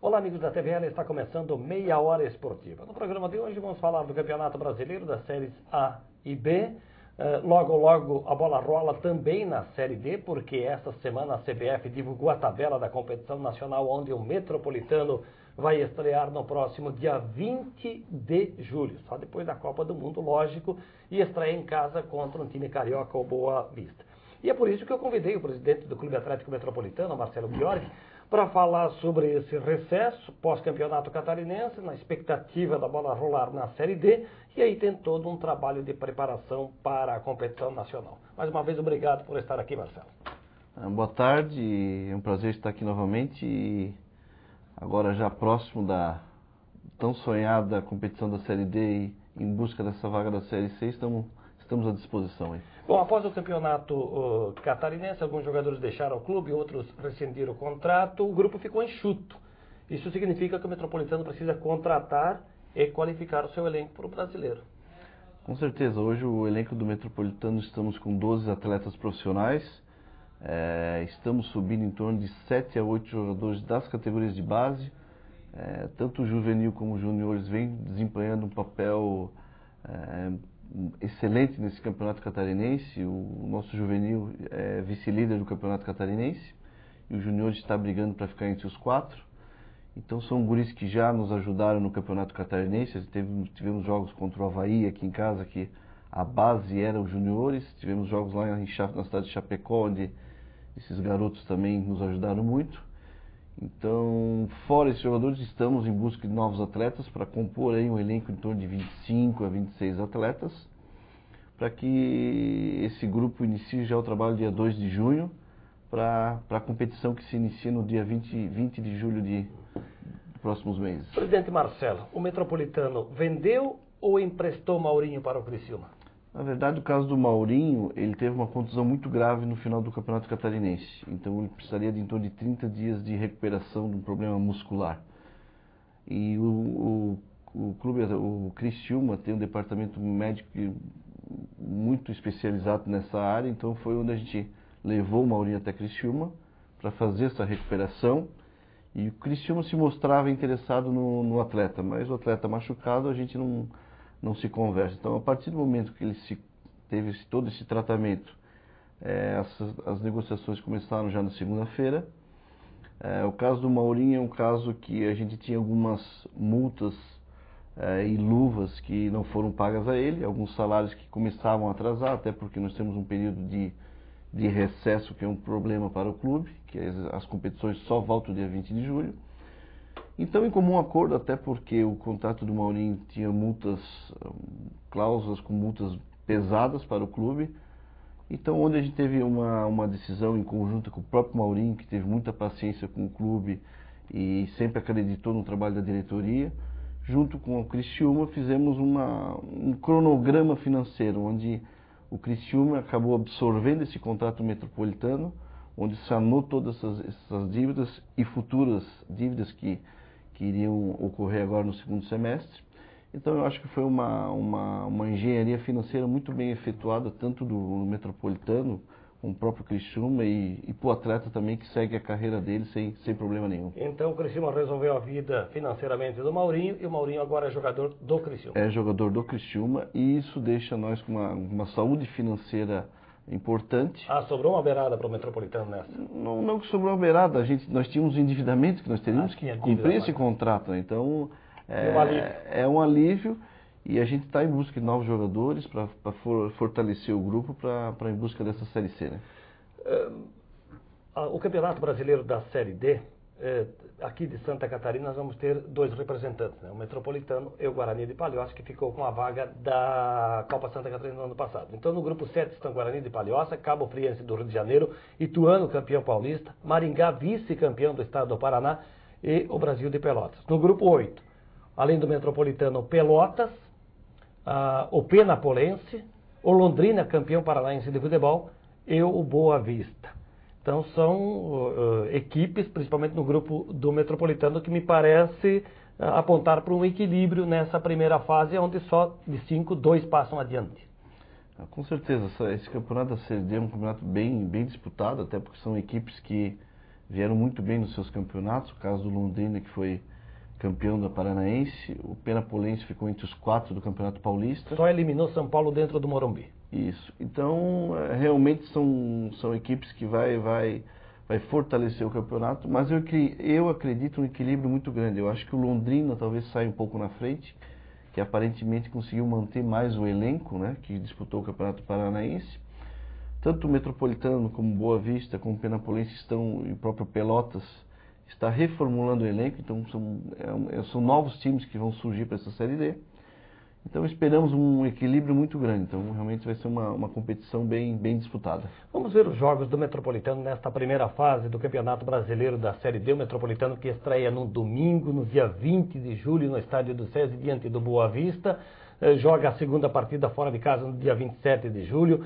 Olá, amigos da TVL, está começando Meia Hora Esportiva. No programa de hoje vamos falar do Campeonato Brasileiro das séries A e B. Logo a bola rola também na Série D, porque esta semana a CBF divulgou a tabela da competição nacional, onde o Metropolitano vai estrear no próximo dia 20 de julho, só depois da Copa do Mundo, lógico, e estreia em casa contra um time carioca, o Boa Vista. E é por isso que eu convidei o presidente do Clube Atlético Metropolitano, Marcelo Ghiorghi, para falar sobre esse recesso pós-campeonato catarinense, na expectativa da bola rolar na Série D, e aí tem todo um trabalho de preparação para a competição nacional. Mais uma vez, obrigado por estar aqui, Marcelo. Boa tarde, é um prazer estar aqui novamente e agora já próximo da tão sonhada competição da Série D e em busca dessa vaga da Série C, estamos à disposição aí. Bom, após o campeonato catarinense, alguns jogadores deixaram o clube, outros rescindiram o contrato, o grupo ficou enxuto. Isso significa que o Metropolitano precisa contratar e qualificar o seu elenco para o brasileiro. Com certeza, hoje o elenco do Metropolitano estamos com 12 atletas profissionais, estamos subindo em torno de 7 a 8 jogadores das categorias de base, tanto o juvenil como os juniores vêm desempenhando um papel excelente nesse campeonato catarinense. O nosso juvenil é vice-líder do campeonato catarinense e o junior está brigando para ficar entre os 4. Então são guris que já nos ajudaram no campeonato catarinense. Tivemos jogos contra o Avaí aqui em casa, que a base era os juniores. Tivemos jogos lá na cidade de Chapecó, onde esses garotos também nos ajudaram muito. Então, fora esses jogadores, estamos em busca de novos atletas para compor aí um elenco em torno de 25 a 26 atletas, para que esse grupo inicie já o trabalho dia 2 de junho, para a competição que se inicia no dia 20 de julho de próximos meses. Presidente Marcelo, o Metropolitano vendeu ou emprestou Maurinho para o Criciúma? Na verdade, o caso do Maurinho, ele teve uma contusão muito grave no final do Campeonato Catarinense. Então, ele precisaria de em torno de 30 dias de recuperação de um problema muscular. E o clube, o Criciúma, tem um departamento médico muito especializado nessa área. Então, foi onde a gente levou o Maurinho até Criciúma para fazer essa recuperação. E o Criciúma se mostrava interessado no atleta, mas o atleta machucado a gente não se conversa. Então, a partir do momento que ele teve todo esse tratamento, as negociações começaram já na segunda-feira. O caso do Maurinho é um caso que a gente tinha algumas multas e luvas que não foram pagas a ele, alguns salários que começavam a atrasar, até porque nós temos um período de recesso que é um problema para o clube, que as competições só voltam dia 20 de julho. Então, em comum acordo, até porque o contrato do Maurinho tinha cláusulas com multas pesadas para o clube, então onde a gente teve uma decisão em conjunto com o próprio Maurinho, que teve muita paciência com o clube e sempre acreditou no trabalho da diretoria, junto com o Criciúma fizemos um cronograma financeiro, onde o Criciúma acabou absorvendo esse contrato metropolitano, onde sanou todas essas dívidas e futuras dívidas que iriam ocorrer agora no segundo semestre. Então eu acho que foi uma engenharia financeira muito bem efetuada, tanto do Metropolitano, com o próprio Criciúma e para o atleta também, que segue a carreira dele sem problema nenhum. Então o Criciúma resolveu a vida financeiramente do Maurinho e o Maurinho agora é jogador do Criciúma. É jogador do Criciúma e isso deixa nós com uma saúde financeira importante. Sobrou uma beirada para o Metropolitano nessa? Não que sobrou uma beirada, nós tínhamos um endividamento que nós teríamos que cumprir esse contrato, né? Então é um alívio e a gente está em busca de novos jogadores para fortalecer o grupo para em busca dessa Série C, né? O Campeonato Brasileiro da Série D, aqui de Santa Catarina, nós vamos ter 2 representantes, né? O Metropolitano e o Guarani de Palhoça, que ficou com a vaga da Copa Santa Catarina no ano passado. Então, no grupo 7 estão Guarani de Palhoça, Cabo Friense do Rio de Janeiro, Ituano, campeão paulista, Maringá, vice-campeão do estado do Paraná e o Brasil de Pelotas. No grupo 8, além do Metropolitano, Pelotas, o Penapolense, o Londrina, campeão paranaense de futebol, e o Boa Vista. Então são equipes, principalmente no grupo do Metropolitano, que me parece apontar para um equilíbrio nessa primeira fase, onde só de 5, 2 passam adiante. Com certeza, esse campeonato da Série D é um campeonato bem disputado, até porque são equipes que vieram muito bem nos seus campeonatos, o caso do Londrina, que foi campeão da Paranaense, o Penapolense ficou entre os 4 do Campeonato Paulista. Só eliminou São Paulo dentro do Morumbi. Isso. Então, realmente são equipes que vai fortalecer o campeonato, mas eu acredito um equilíbrio muito grande. Eu acho que o Londrina talvez saia um pouco na frente, que aparentemente conseguiu manter mais o elenco, né, que disputou o Campeonato Paranaense. Tanto o Metropolitano como Boa Vista, como o Penapolense e o próprio Pelotas está reformulando o elenco, então são novos times que vão surgir para essa Série D. Então esperamos um equilíbrio muito grande, então realmente vai ser uma competição bem disputada. Vamos ver os jogos do Metropolitano nesta primeira fase do Campeonato Brasileiro da Série D. O Metropolitano que estreia no domingo, no dia 20 de julho, no estádio do SESI, diante do Boa Vista. Joga a segunda partida fora de casa no dia 27 de julho.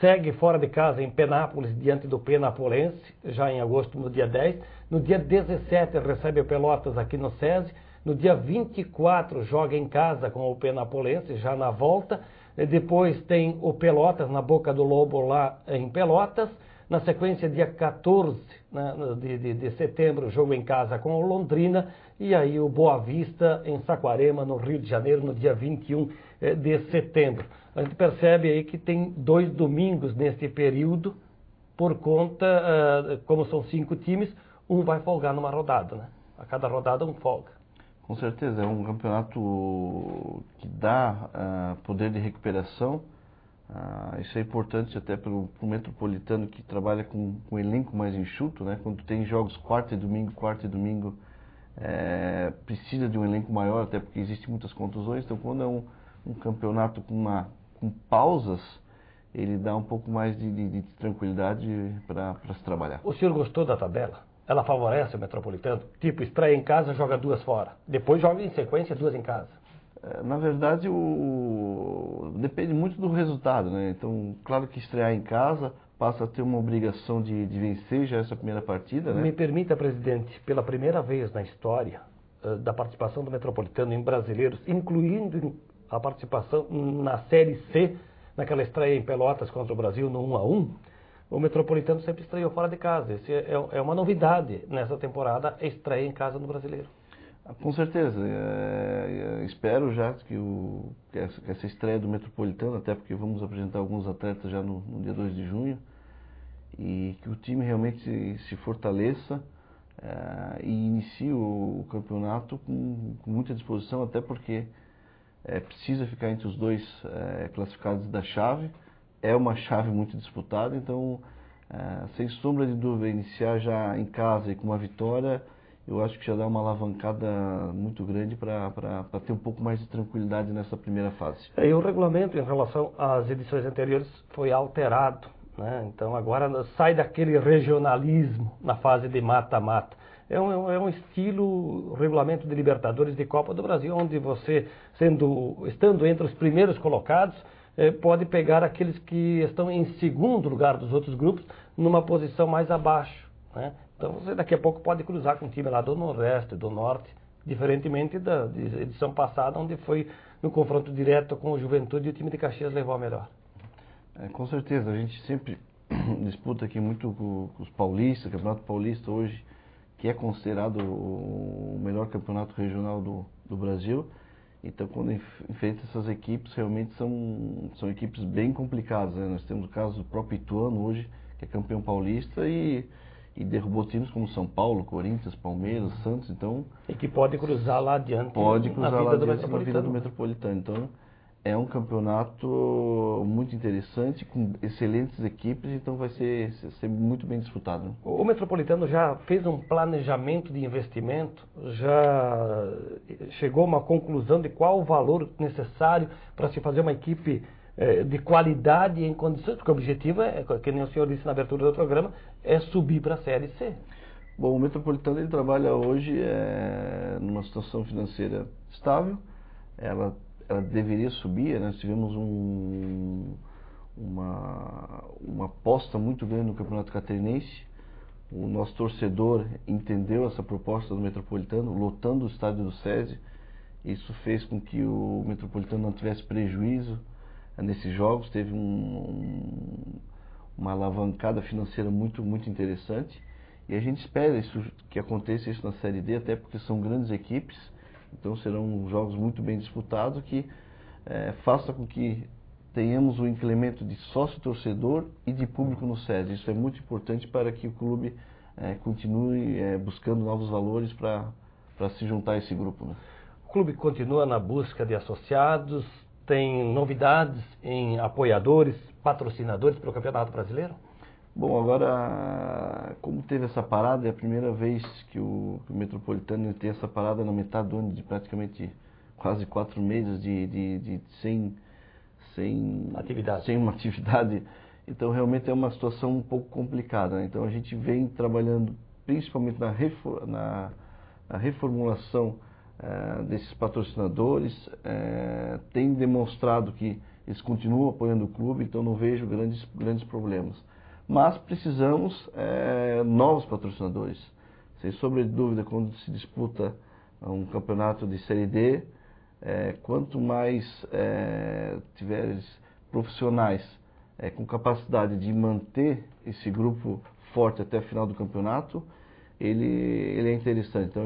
Segue fora de casa em Penápolis, diante do Penapolense, já em agosto, no dia 10. No dia 17 recebe o Pelotas aqui no SESI. No dia 24 joga em casa com o Penapolense, já na volta. Depois tem o Pelotas na Boca do Lobo lá em Pelotas. Na sequência, dia 14 de setembro, jogo em casa com o Londrina. E aí o Boa Vista em Saquarema, no Rio de Janeiro, no dia 21 de setembro. A gente percebe aí que tem 2 domingos neste período, por conta, como são 5 times, um vai folgar numa rodada, né? A cada rodada um folga. Com certeza, é um campeonato que dá poder de recuperação. Isso é importante até para o Metropolitano, que trabalha com um elenco mais enxuto, né? Quando tem jogos quarta e domingo, precisa de um elenco maior, até porque existem muitas contusões. Então, quando é um campeonato com pausas, ele dá um pouco mais de tranquilidade para se trabalhar. O senhor gostou da tabela? Ela favorece o Metropolitano? Tipo, estreia em casa, joga 2 fora. Depois joga em sequência 2 em casa. Na verdade, depende muito do resultado, né? Então, claro que estrear em casa passa a ter uma obrigação de vencer já essa primeira partida, né? Me permita, presidente, pela primeira vez na história da participação do Metropolitano em Brasileiros, incluindo a participação na Série C, naquela estreia em Pelotas contra o Brasil no 1-1, o Metropolitano sempre estreou fora de casa. Esse é uma novidade nessa temporada, a estreia em casa no Brasileiro. Com certeza. Espero já que essa estreia do Metropolitano, até porque vamos apresentar alguns atletas já no dia 2 de junho, e que o time realmente se fortaleça e inicie o campeonato com muita disposição, até porque precisa ficar entre os 2 classificados da chave. É uma chave muito disputada, então, sem sombra de dúvida, iniciar já em casa e com uma vitória, eu acho que já dá uma alavancada muito grande para ter um pouco mais de tranquilidade nessa primeira fase. E o regulamento em relação às edições anteriores foi alterado, né? Então agora sai daquele regionalismo na fase de mata-mata. É um estilo regulamento de Libertadores de Copa do Brasil, onde você, estando entre os primeiros colocados, pode pegar aqueles que estão em segundo lugar dos outros grupos, numa posição mais abaixo, né? Então você daqui a pouco pode cruzar com um time lá do Nordeste, do Norte, diferentemente da edição passada, onde foi no confronto direto com o Juventude e o time de Caxias levou a melhor. Com certeza, a gente sempre disputa aqui muito com os paulistas, o Campeonato Paulista hoje, que é considerado o melhor campeonato regional do Brasil. Então, quando enfrenta essas equipes, realmente são equipes bem complicadas, né? Nós temos o caso do próprio Ituano hoje, que é campeão paulista e derrubou times como São Paulo, Corinthians, Palmeiras, Santos. Então, e que pode cruzar lá adiante na vida do Metropolitano. Então, é um campeonato muito interessante, com excelentes equipes, então vai ser muito bem disputado, né? O Metropolitano já fez um planejamento de investimento, já chegou a uma conclusão de qual o valor necessário para se fazer uma equipe de qualidade em condições, porque o objetivo que nem o senhor disse na abertura do programa, é subir para a Série C. Bom, o Metropolitano ele trabalha hoje numa situação financeira estável. Ela deveria subir, né? Nós tivemos uma aposta muito grande no Campeonato Catarinense. O nosso torcedor entendeu essa proposta do Metropolitano, lotando o estádio do SESI. Isso fez com que o Metropolitano não tivesse prejuízo nesses jogos, teve uma alavancada financeira muito interessante. E a gente espera que aconteça isso na Série D, até porque são grandes equipes, então serão jogos muito bem disputados, que faça com que tenhamos um incremento de sócio-torcedor e de público no SES. Isso é muito importante para que o clube continue buscando novos valores para se juntar a esse grupo, né? O clube continua na busca de associados, tem novidades em apoiadores, patrocinadores para o Campeonato Brasileiro? Bom, agora, como teve essa parada, é a primeira vez que o Metropolitano tem essa parada na metade do ano, de praticamente quase 4 meses sem uma atividade. Então, realmente é uma situação um pouco complicada, né? Então, a gente vem trabalhando principalmente na reformulação desses patrocinadores, tem demonstrado que eles continuam apoiando o clube, então não vejo grandes problemas. Mas precisamos novos patrocinadores. Sem sombra de dúvida, quando se disputa um campeonato de Série D, quanto mais tiveres profissionais com capacidade de manter esse grupo forte até o final do campeonato, ele é interessante. Então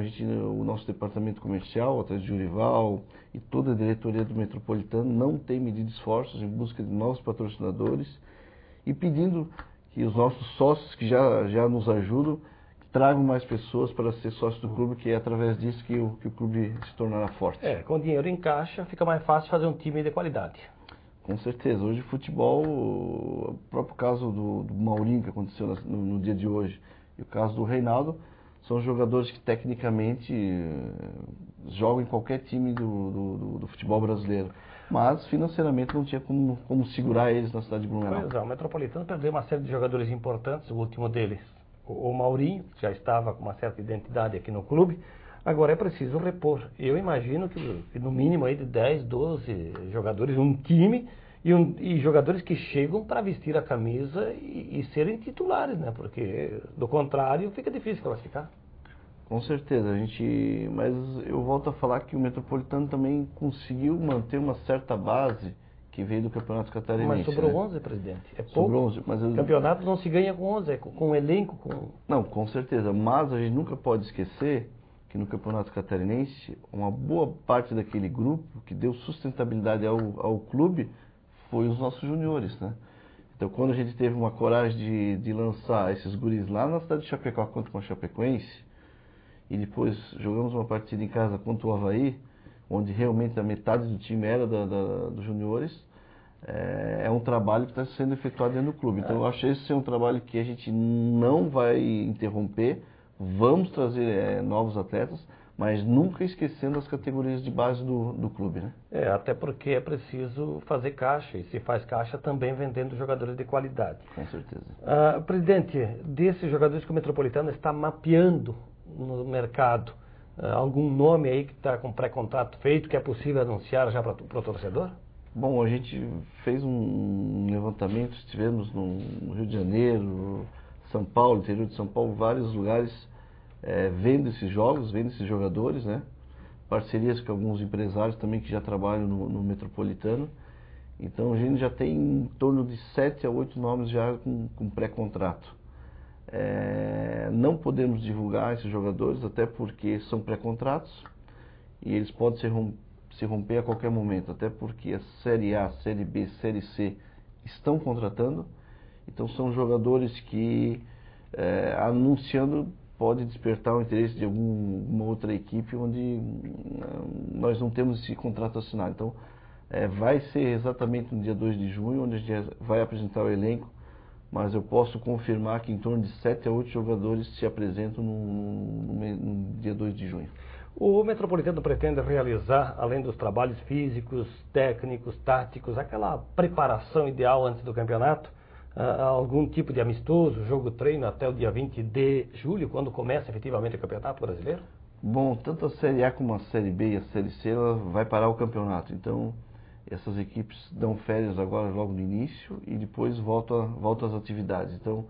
o nosso departamento comercial, através de Jurival e toda a diretoria do Metropolitano, não tem medido esforços em busca de novos patrocinadores e pedindo que os nossos sócios, que já nos ajudam, tragam mais pessoas para ser sócio do clube, que é através disso que o clube se tornará forte. Com dinheiro em caixa fica mais fácil fazer um time de qualidade. Com certeza. Hoje futebol, o próprio caso do Maurinho, que aconteceu no dia de hoje, e o caso do Reinaldo, são jogadores que tecnicamente jogam em qualquer time do futebol brasileiro. Mas financeiramente não tinha como segurar eles na cidade de Blumenau. Pois é, o Metropolitano perdeu uma série de jogadores importantes, o último deles, o Maurinho, que já estava com uma certa identidade aqui no clube. Agora é preciso repor. Eu imagino que no mínimo aí de 10, 12 jogadores, um time, e jogadores que chegam para vestir a camisa e serem titulares, né? Porque do contrário fica difícil classificar. Com certeza, mas eu volto a falar que o Metropolitano também conseguiu manter uma certa base que veio do Campeonato Catarinense. Mas sobrou, né? 11, presidente. É pouco. Sobrou 11, mas Campeonato não se ganha com 11, é com elenco. Não, com certeza, mas a gente nunca pode esquecer que no Campeonato Catarinense, uma boa parte daquele grupo que deu sustentabilidade ao clube foi os nossos juniores, né? Então, quando a gente teve uma coragem de lançar esses guris lá na cidade de Chapecó contra o Chapecoense, e depois jogamos uma partida em casa contra o Avaí, onde realmente a metade do time era dos juniores, é um trabalho que está sendo efetuado dentro do clube. Então eu acho esse um trabalho que a gente não vai interromper, vamos trazer novos atletas, mas nunca esquecendo as categorias de base do clube, né? Até porque é preciso fazer caixa, e se faz caixa também vendendo jogadores de qualidade. Com certeza. Presidente, desses jogadores que o Metropolitano está mapeando no mercado, algum nome aí que está com pré-contrato feito, que é possível anunciar já para o torcedor? Bom, a gente fez um levantamento, estivemos no Rio de Janeiro, São Paulo, interior de São Paulo, vários lugares vendo esses jogos, vendo esses jogadores, né? Parcerias com alguns empresários também que já trabalham no Metropolitano. Então a gente já tem em torno de 7 a 8 nomes já com pré-contrato. Não podemos divulgar esses jogadores, até porque são pré-contratos e eles podem se romper a qualquer momento, até porque a Série A, Série B, Série C estão contratando. Então são jogadores que anunciando pode despertar o interesse de alguma outra equipe onde nós não temos esse contrato assinado. Então vai ser exatamente no dia 2 de junho, onde a gente vai apresentar o elenco, mas eu posso confirmar que em torno de 7 a 8 jogadores se apresentam no dia 2 de junho. O Metropolitano pretende realizar, além dos trabalhos físicos, técnicos, táticos, aquela preparação ideal antes do campeonato, algum tipo de amistoso, jogo-treino até o dia 20 de julho, quando começa efetivamente o Campeonato Brasileiro? Bom, tanto a Série A como a Série B e a Série C ela vai parar o campeonato. Então, essas equipes dão férias agora logo no início e depois voltam às atividades. Então,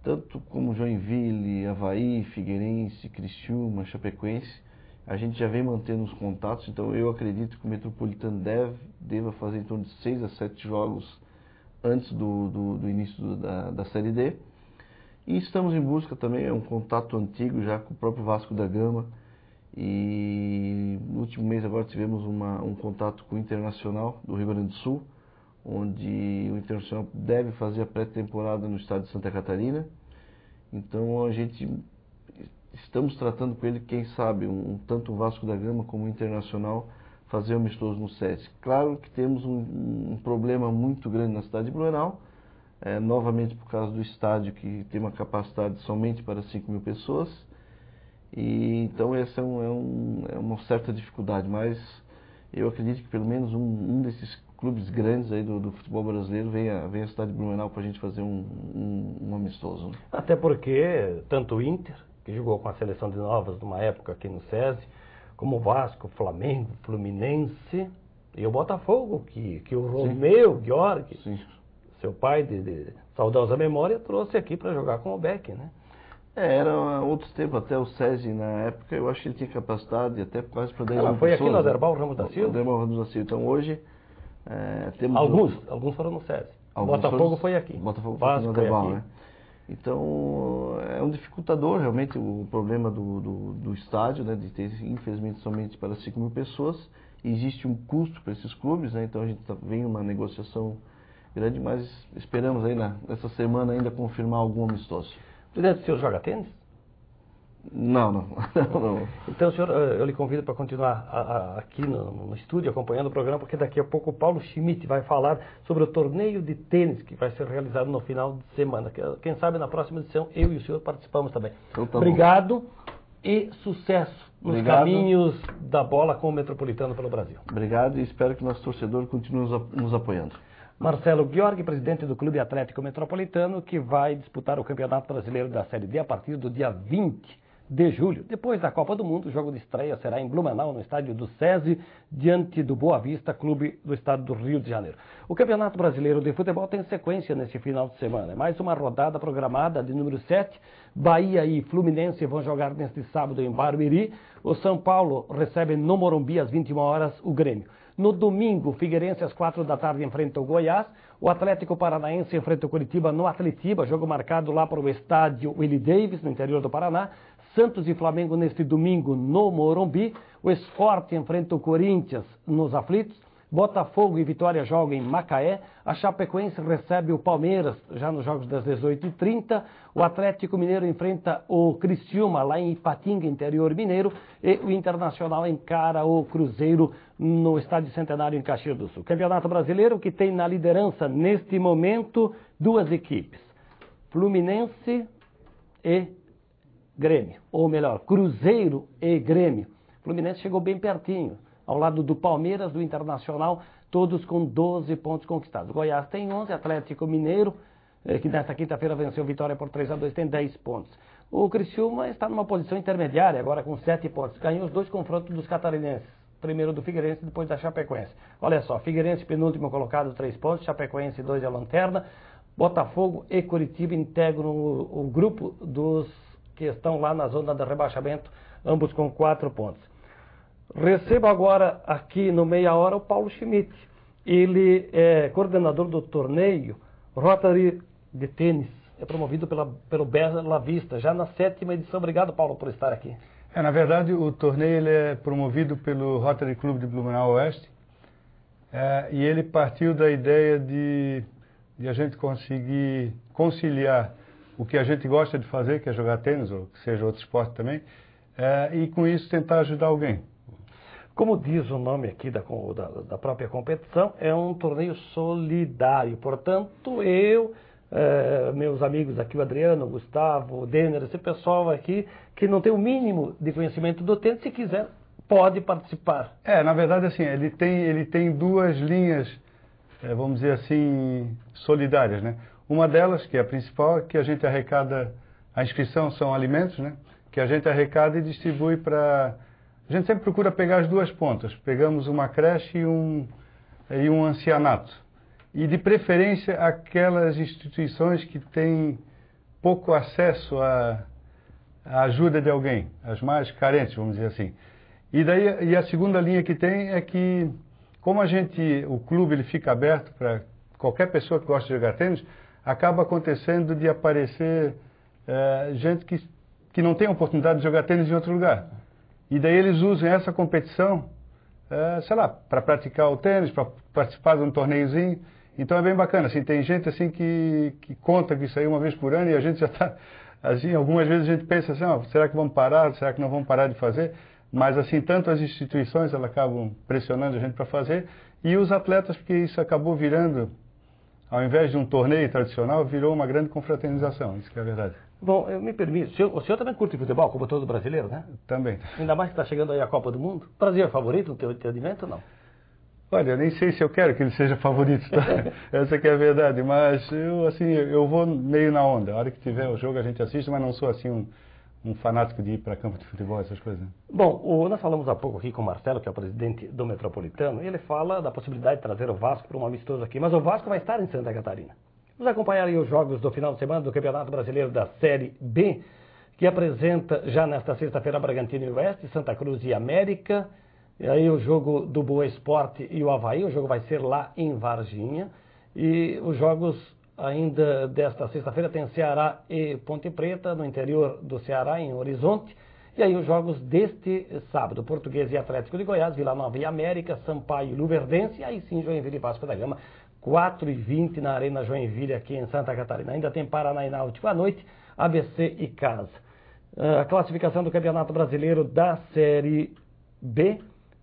tanto como Joinville, Avaí, Figueirense, Criciúma, Chapecoense, a gente já vem mantendo os contatos. Então, eu acredito que o Metropolitano deva fazer em torno de 6 a 7 jogos antes do início da Série D. E estamos em busca também, é um contato antigo já com o próprio Vasco da Gama. E no último mês agora tivemos um contato com o Internacional do Rio Grande do Sul, onde o Internacional deve fazer a pré-temporada no estado de Santa Catarina. Então estamos tratando com ele, quem sabe, tanto o Vasco da Gama como o Internacional fazer amistoso no SESI. Claro que temos um problema muito grande na cidade de Blumenau, novamente por causa do estádio que tem uma capacidade somente para 5.000 pessoas. E então essa é uma certa dificuldade, mas eu acredito que pelo menos um desses clubes grandes aí do futebol brasileiro venha à cidade de Blumenau para a gente fazer um amistoso. Né? Até porque tanto o Inter, que jogou com a seleção de Novas numa época aqui no SESI, como o Vasco, Flamengo, Fluminense e o Botafogo, que o Romeu Gheorghe, seu pai de saudosa memória, trouxe aqui para jogar com o Beck, né? Era outros tempos, até o SESI na época, eu acho que ele tinha capacidade até quase para 10 mil foi pessoas. Aqui no Aderbal Ramos da Silva? Aderbal Ramos da Silva. Então hoje temos... Alguns foram no SESI. O Botafogo foi aqui. O Botafogo foi aqui no Aderbal, né? Então é um dificultador realmente o problema do estádio, né? De ter infelizmente somente para 5.000 pessoas. Existe um custo para esses clubes, né? Então a gente vem uma negociação grande, mas esperamos aí nessa semana ainda confirmar algum amistoso. Presidente, o senhor joga tênis? Não. Então, senhor, eu lhe convido para continuar aqui no estúdio, acompanhando o programa, porque daqui a pouco o Paulo Schmidt vai falar sobre o torneio de tênis que vai ser realizado no final de semana. Quem sabe na próxima edição eu e o senhor participamos também. Então, tá Obrigado e sucesso nos Obrigado. Caminhos da bola com o Metropolitano pelo Brasil. Obrigado e espero que nosso torcedor continue nos apoiando. Marcelo Gheorghe, presidente do Clube Atlético Metropolitano, que vai disputar o Campeonato Brasileiro da Série D a partir do dia 20 de julho. Depois da Copa do Mundo, o jogo de estreia será em Blumenau, no estádio do SESI, diante do Boa Vista, clube do estado do Rio de Janeiro. O Campeonato Brasileiro de Futebol tem sequência neste final de semana. Mais uma rodada programada de número 7. Bahia e Fluminense vão jogar neste sábado em Barueri. O São Paulo recebe no Morumbi às 21 horas o Grêmio. No domingo, Figueirense às 4 da tarde enfrenta o Goiás. O Atlético Paranaense enfrenta o Curitiba no Atletiba, jogo marcado lá para o estádio Willie Davis, no interior do Paraná. Santos e Flamengo neste domingo no Morumbi. O Sport enfrenta o Corinthians nos Aflitos. Botafogo e Vitória jogam em Macaé. A Chapecoense recebe o Palmeiras já nos jogos das 18h30. O Atlético Mineiro enfrenta o Criciúma lá em Ipatinga, interior mineiro. E o Internacional encara o Cruzeiro no Estádio Centenário em Caxias do Sul. Campeonato Brasileiro que tem na liderança neste momento duas equipes. Fluminense e Grêmio. Ou melhor, Cruzeiro e Grêmio. Fluminense chegou bem pertinho, ao lado do Palmeiras, do Internacional, todos com 12 pontos conquistados. Goiás tem 11, Atlético Mineiro, que nesta quinta-feira venceu Vitória por 3-2, tem 10 pontos. O Criciúma está numa posição intermediária, agora com 7 pontos. Ganhou os dois confrontos dos catarinenses. Primeiro do Figueirense, depois da Chapecoense. Olha só, Figueirense penúltimo colocado, 3 pontos, Chapecoense 2 é a lanterna. Botafogo e Curitiba integram o grupo dos que estão lá na zona de rebaixamento, ambos com 4 pontos. Recebo agora aqui no Meia Hora o Paulo Schmidt. Ele é coordenador do torneio Rotary de tênis. É promovido pelo Bela Vista, já na 7ª edição. Obrigado, Paulo, por estar aqui. Na verdade, o torneio ele é promovido pelo Rotary Club de Blumenau Oeste. E ele partiu da ideia de a gente conseguir conciliar o que a gente gosta de fazer, que é jogar tênis, ou que seja outro esporte também, e com isso tentar ajudar alguém. Como diz o nome aqui da própria competição, é um torneio solidário. Portanto, meus amigos aqui, o Adriano, o Gustavo, o Denner, esse pessoal aqui, que não tem o mínimo de conhecimento do tênis, se quiser, pode participar. Na verdade, assim, ele tem duas linhas, vamos dizer assim, solidárias, né? Uma delas, que é a principal, é que a gente arrecada, a inscrição são alimentos, né? Que a gente arrecada e distribui para... A gente sempre procura pegar as duas pontas. Pegamos uma creche e um ancianato. E, de preferência, aquelas instituições que têm pouco acesso à ajuda de alguém, as mais carentes, vamos dizer assim. E a segunda linha que tem é que, como o clube ele fica aberto para qualquer pessoa que gosta de jogar tênis, acaba acontecendo de aparecer gente que não tem a oportunidade de jogar tênis em outro lugar. E daí eles usam essa competição, sei lá, para praticar o tênis, para participar de um torneiozinho. Então é bem bacana, assim, tem gente assim que conta que isso aí uma vez por ano e a gente já está, assim, algumas vezes a gente pensa assim, será que vamos parar, será que não vamos parar de fazer? Mas assim, tanto as instituições elas acabam pressionando a gente para fazer e os atletas, porque isso acabou virando, ao invés de um torneio tradicional, virou uma grande confraternização, isso que é a verdade. Bom, eu me permito, o senhor também curte futebol, como todo brasileiro, né? Também. Ainda mais que está chegando aí a Copa do Mundo. O Brasil é favorito no teu entendimento ou não? Olha, eu nem sei se eu quero que ele seja favorito, tá? Essa que é a verdade, mas eu vou meio na onda. A hora que tiver o jogo a gente assiste, mas não sou assim um fanático de ir para campo de futebol, essas coisas. Bom, nós falamos há pouco aqui com o Marcelo, que é o presidente do Metropolitano, e ele fala da possibilidade de trazer o Vasco para um amistoso aqui, mas o Vasco vai estar em Santa Catarina. Vamos acompanhar aí os jogos do final de semana do Campeonato Brasileiro da Série B, que apresenta já nesta sexta-feira Bragantino e Oeste, Santa Cruz e América. E aí o jogo do Boa Esporte e o Avaí, o jogo vai ser lá em Varginha. E os jogos ainda desta sexta-feira tem Ceará e Ponte Preta, no interior do Ceará, em Horizonte. E aí os jogos deste sábado, Português e Atlético de Goiás, Vila Nova e América, Sampaio e Luverdense, e aí sim Joinville e Vasco da Gama, 4h20 na Arena Joinville aqui em Santa Catarina. Ainda tem Paraná e Náutico à noite, ABC e Casa. A classificação do Campeonato Brasileiro da Série B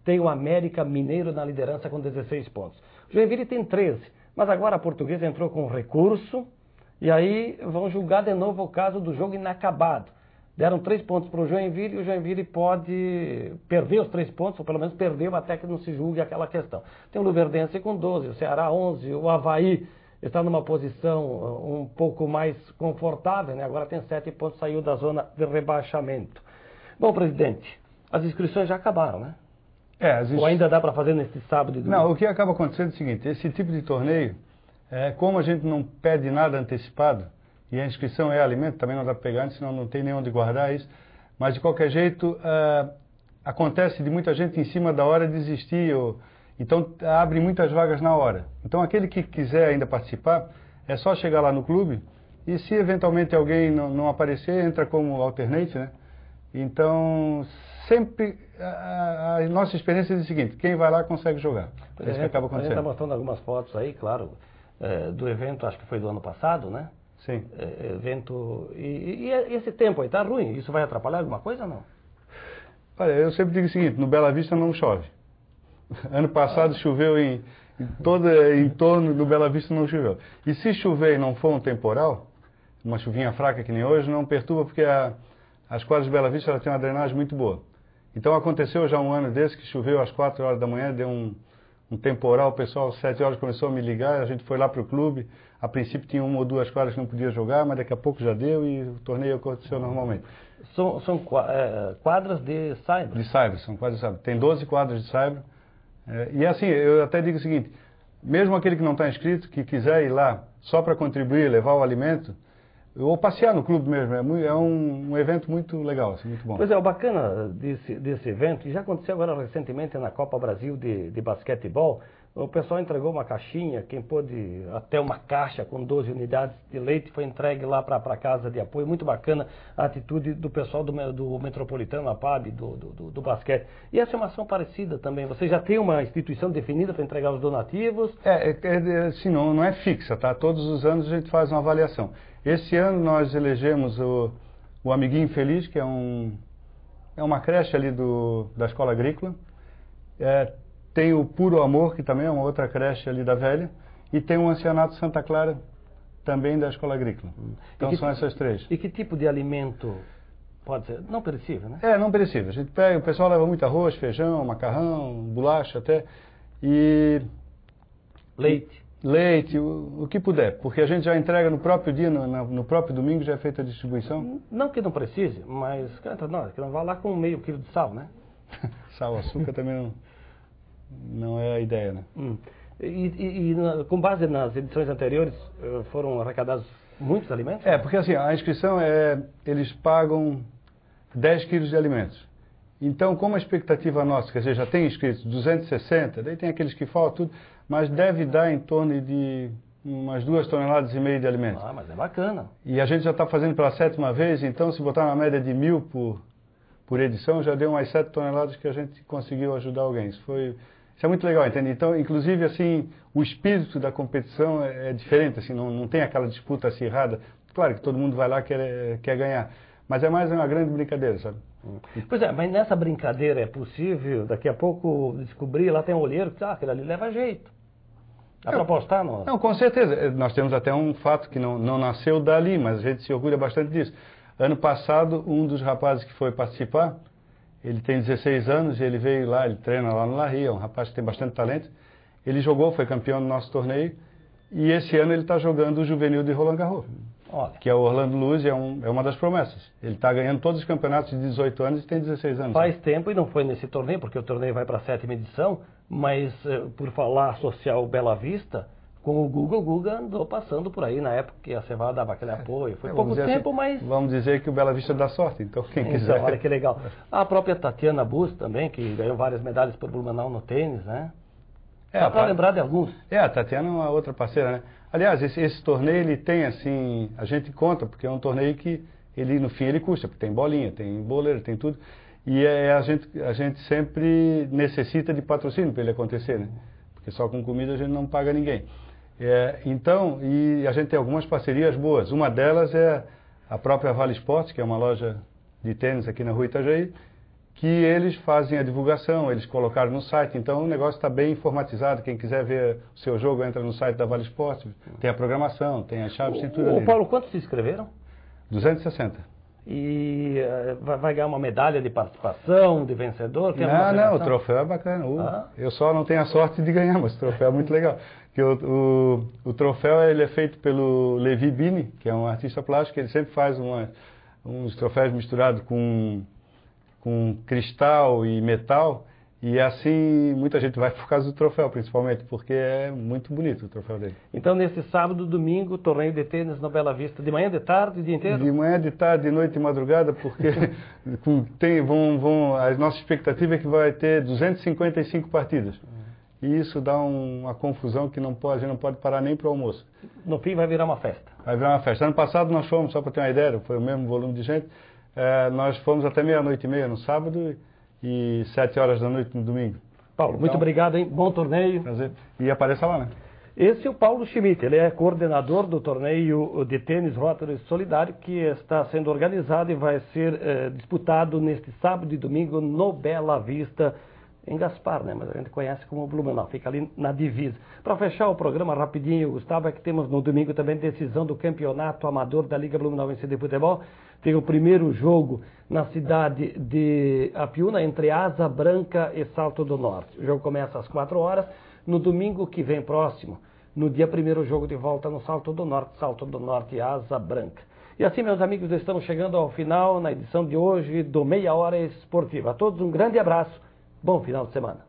tem o América Mineiro na liderança com 16 pontos. Joinville tem 13, mas agora a Portuguesa entrou com recurso e aí vão julgar de novo o caso do jogo inacabado. Deram 3 pontos para o Joinville e o Joinville pode perder os 3 pontos, ou pelo menos perdeu até que não se julgue aquela questão. Tem o Luverdense com 12, o Ceará 11, o Avaí está numa posição um pouco mais confortável, né? Agora tem 7 pontos, saiu da zona de rebaixamento. Bom, presidente, as inscrições já acabaram, né? Ou ainda dá para fazer neste sábado e domingo? Não, o que acaba acontecendo é o seguinte, esse tipo de torneio, como a gente não pede nada antecipado, e a inscrição é alimento, também não dá para pegar antes, senão não tem nem onde guardar isso, mas de qualquer jeito, acontece de muita gente em cima da hora desistir, então abre muitas vagas na hora. Então aquele que quiser ainda participar, é só chegar lá no clube, e se eventualmente alguém não aparecer, entra como alternate, né? Então, sempre, a nossa experiência é o seguinte, quem vai lá consegue jogar. É isso que acaba acontecendo. A gente está mostrando algumas fotos aí, claro, do evento, acho que foi do ano passado, né? Sim. Evento. E esse tempo aí, tá ruim? Isso vai atrapalhar alguma coisa ou não? Olha, eu sempre digo o seguinte, no Bela Vista não chove. Ano passado choveu em torno do Bela Vista não choveu. E se chover e não for um temporal, uma chuvinha fraca que nem hoje, não perturba porque as quadras de Bela Vista ela tem uma drenagem muito boa. Então aconteceu já um ano desse que choveu às 4 horas da manhã, deu um temporal, o pessoal às 7 horas começou a me ligar, a gente foi lá para o clube, a princípio tinha 1 ou 2 quadras que não podia jogar, mas daqui a pouco já deu e o torneio aconteceu normalmente. São quadras de saibro? De saibro, são quadras de saibro. Tem 12 quadras de saibro. E assim, eu até digo o seguinte, mesmo aquele que não está inscrito, que quiser ir lá só para contribuir, levar o alimento, ou passear no clube mesmo, é um evento muito legal, assim, muito bom. Pois é, o bacana desse evento, e já aconteceu agora recentemente na Copa Brasil de basquetebol, o pessoal entregou uma caixinha, quem pôde, até uma caixa com 12 unidades de leite, foi entregue lá para a casa de apoio. Muito bacana a atitude do pessoal do Metropolitano, a PAB, do basquete. E essa é uma ação parecida também. Você já tem uma instituição definida para entregar os donativos? Assim, não é fixa, tá? Todos os anos a gente faz uma avaliação. Esse ano nós elegemos o Amiguinho Feliz, que é uma creche ali da Escola Agrícola. Tem o Puro Amor, que também é uma outra creche ali da Velha. E tem o Ancianato Santa Clara, também da Escola Agrícola. Então são essas 3. E que tipo de alimento pode ser? Não perecível, né? Não perecível. A gente pega, o pessoal leva muito arroz, feijão, macarrão, bolacha até. E leite, o que puder, porque a gente já entrega no próprio dia, no próprio domingo já é feita a distribuição. Não que não precise, mas que não vá lá com meio quilo de sal, né? Sal, açúcar também não é a ideia, né? E com base nas edições anteriores, foram arrecadados muitos alimentos? Porque assim, a inscrição eles pagam 10 quilos de alimentos. Então, como a expectativa nossa, quer dizer, já tem inscritos 260, daí tem aqueles que faltam tudo, mas deve dar em torno de umas 2,5 toneladas de alimento. Ah, mas é bacana. E a gente já está fazendo pela 7ª vez, então se botar uma média de 1.000 por edição, já deu umas 7 toneladas que a gente conseguiu ajudar alguém. Isso é muito legal, entende? Então, inclusive, assim, o espírito da competição é diferente, assim, não tem aquela disputa acirrada. Claro que todo mundo vai lá quer ganhar, mas é mais uma grande brincadeira, sabe? Pois é, mas nessa brincadeira é possível, daqui a pouco, descobrir, lá tem um olheiro que aquele ali leva jeito. Dá para apostar? Não, com certeza. Nós temos até um fato que não nasceu dali, mas a gente se orgulha bastante disso. Ano passado, um dos rapazes que foi participar, ele tem 16 anos, e ele veio lá, ele treina lá no Larry, é um rapaz que tem bastante talento. Ele jogou, foi campeão do nosso torneio, e esse ano ele está jogando o juvenil de Roland Garros, que é o Orlando Luz, é uma das promessas. Ele está ganhando todos os campeonatos de 18 anos e tem 16 anos. Faz tempo e não foi nesse torneio, porque o torneio vai para a 7ª edição, mas por falar associar o Bela Vista, com o Guga andou passando por aí na época que a Cevada dava aquele apoio. Foi pouco tempo, assim, mas... Vamos dizer que o Bela Vista dá sorte, então quem quiser... Olha que legal. A própria Tatiana Bus também, que ganhou várias medalhas por Blumenau no tênis, né? Dá para lembrar de alguns. A Tatiana é uma outra parceira, né? Aliás, esse torneio, ele tem, assim, a gente conta, porque é um torneio que, ele no fim, ele custa, porque tem bolinha, tem boleiro, tem tudo, e a gente sempre necessita de patrocínio para ele acontecer, né? Porque só com comida a gente não paga ninguém. Então, e a gente tem algumas parcerias boas. Uma delas é a própria Vale Esportes, que é uma loja de tênis aqui na Rua Itajaí, que eles fazem a divulgação, eles colocaram no site, então o negócio está bem informatizado. Quem quiser ver o seu jogo entra no site da Vale Esportes, tem a programação, tem as chaves, tem tudo ali. Paulo, quantos se inscreveram? 260. E vai ganhar uma medalha de participação, de vencedor? Não, o troféu é bacana. Eu só não tenho a sorte de ganhar, mas o troféu é muito legal. Porque o troféu ele é feito pelo Levi Bini, que é um artista plástico, ele sempre faz uns troféus misturados com cristal e metal, e assim muita gente vai por causa do troféu, principalmente, porque é muito bonito o troféu dele. Então, nesse sábado, domingo, torneio de tênis no Bela Vista, de manhã, de tarde, o dia inteiro? De manhã, de tarde, de noite e madrugada, porque a nossa expectativa é que vai ter 255 partidas. E isso dá uma confusão que a gente não pode parar nem para o almoço. No fim vai virar uma festa. Vai virar uma festa. Ano passado nós fomos, só para ter uma ideia, foi o mesmo volume de gente, nós fomos até 00:30 no sábado e 7 horas da noite no domingo. Paulo, então, muito obrigado, hein? Bom torneio. Prazer. E apareça lá, né? Esse é o Paulo Schmidt, ele é coordenador do torneio de tênis Rotary Solidário, que está sendo organizado e vai ser disputado neste sábado e domingo no Bela Vista, em Gaspar, né? Mas a gente conhece como Blumenau, fica ali na divisa. Para fechar o programa rapidinho, Gustavo, é que temos no domingo também decisão do campeonato amador da Liga Blumenauense de Futebol. Tem o primeiro jogo na cidade de Apiúna, entre Asa Branca e Salto do Norte. O jogo começa às 4 horas. No domingo que vem próximo, no dia 1º, jogo de volta no Salto do Norte e Asa Branca. E assim, meus amigos, estamos chegando ao final na edição de hoje do Meia Hora Esportiva. A todos um grande abraço. Bom final de semana.